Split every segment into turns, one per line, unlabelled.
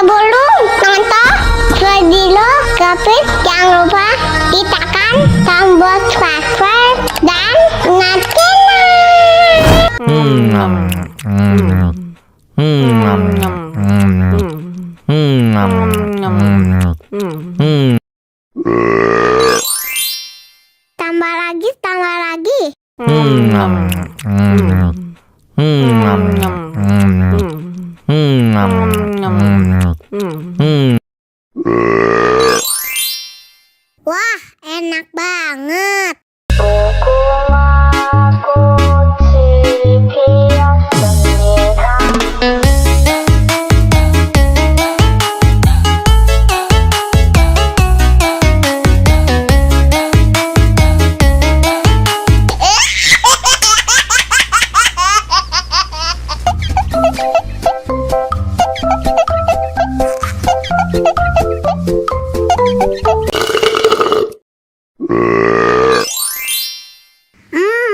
Sebelum nonton video Kepit, jangan lupa tekan tombol subscribe dan nyalakan. Tambah lagi, tambah lagi. Wah, enak banget.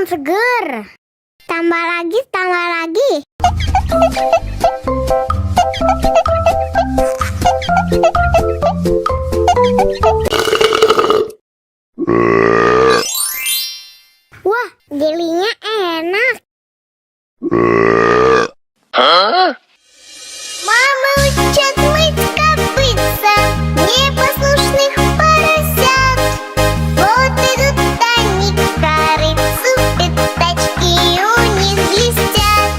Seger. Tambah lagi, tambah lagi. Wah, jelinya enak. Мама учат мыть копытца, непослушных поросят. Вот идут они к корыцу, пятачки у них блестят.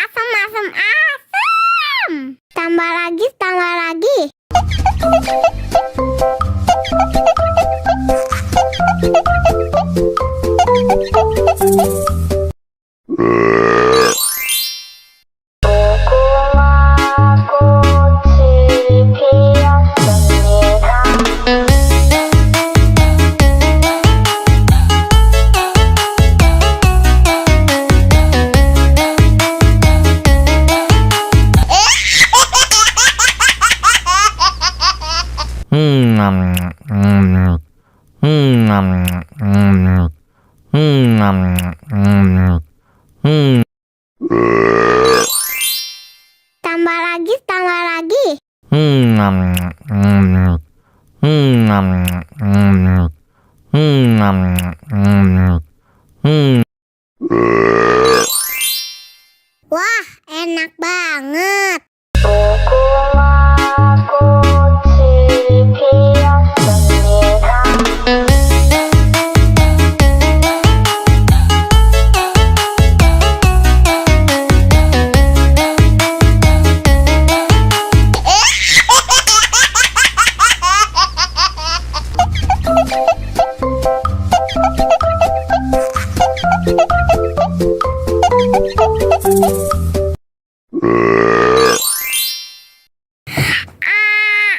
Asam, asam, asam. Tambah lagi, tambah lagi. Tambah lagi, tambah lagi. Wah, enak banget.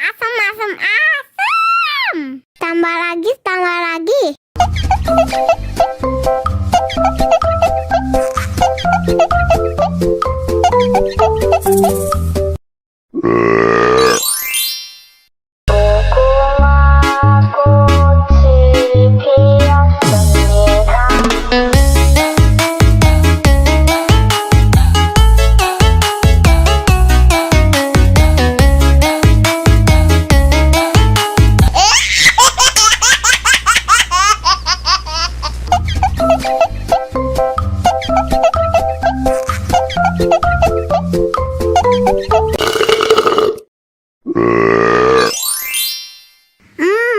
Asam, asam, asam. Tambah lagi, tambah lagi.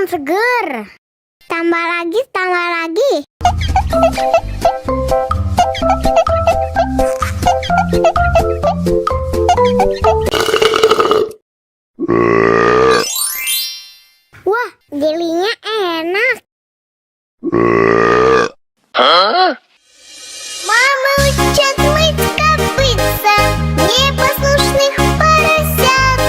Seger. Tambah lagi, tambah lagi. Wah, jelinya enak. Мама учат мыть копытца, непослушных поросят.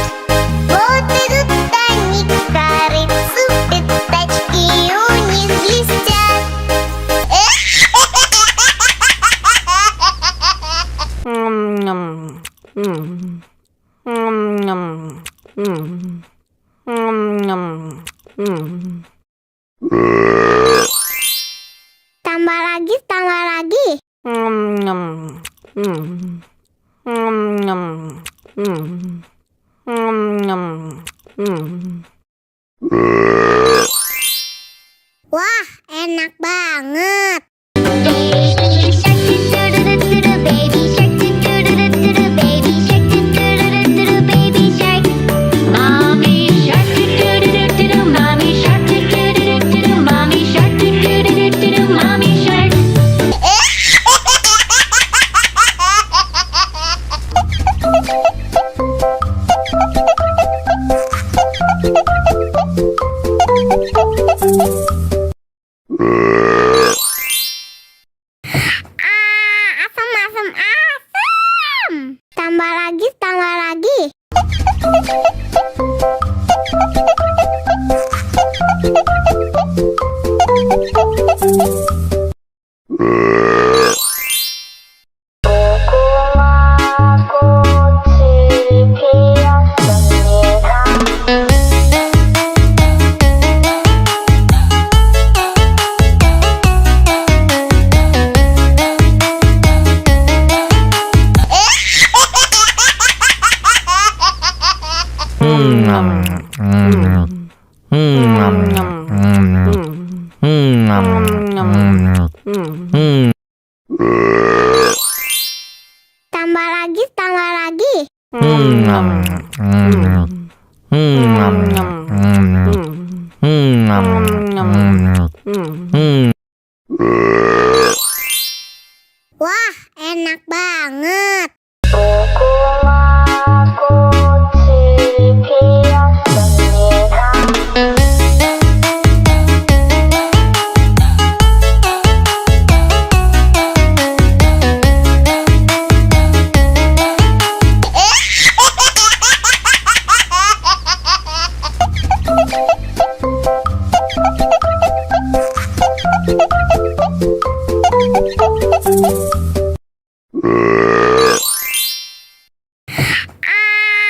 Вот идут они к корыцу, пятачки у них блестят. Tambah lagi, tambah lagi. Wah, enak banget. Baby shark, do-do-do-do-do, baby shark, do-do-do-do-do, baby shark, do-do-do-do-do, baby shark.
Mommy shark, do-do-do-do-do, mommy shark, do-do-do-do-do, mommy shark, do-do-do-do-do, mommy shark.
Asam, asam, asam. Tambah lagi, tambah lagi. Tambah lagi, tambah lagi. Wah, enak banget.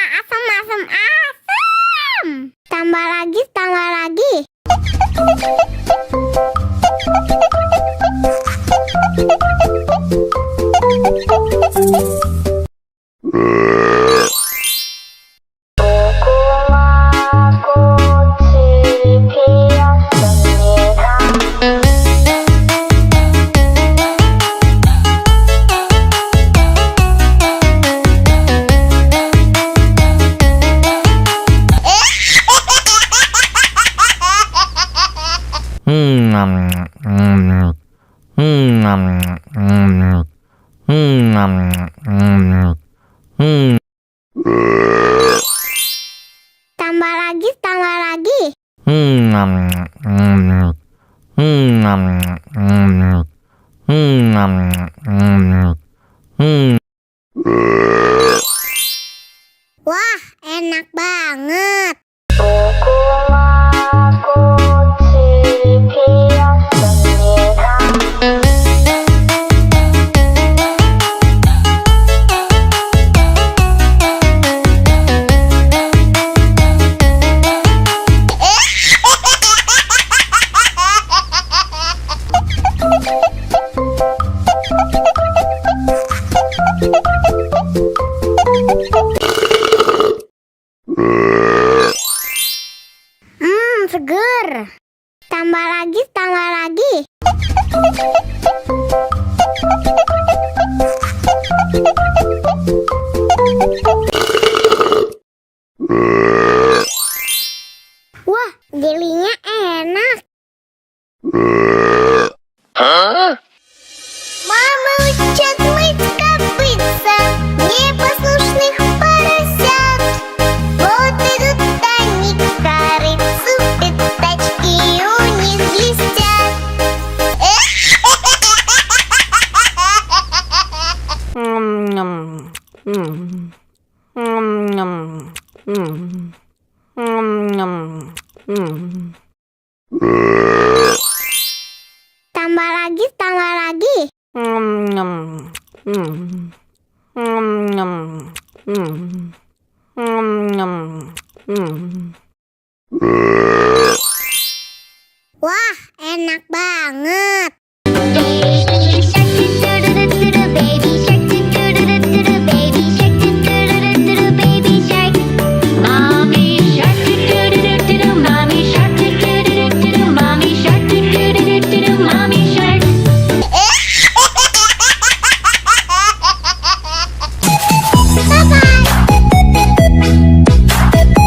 Asam, asam, asam. Tambah lagi, tambah lagi. Tambah lagi, tambah lagi. Wah, enak banget. Seger. Tambah lagi, tambah lagi. Wah, jelinya enak. Мама учат мыть копытца непослушных поросят. Вот идут они к корыцу, пятачки у них блестят. Tambah lagi, tambah lagi. Wah, enak banget.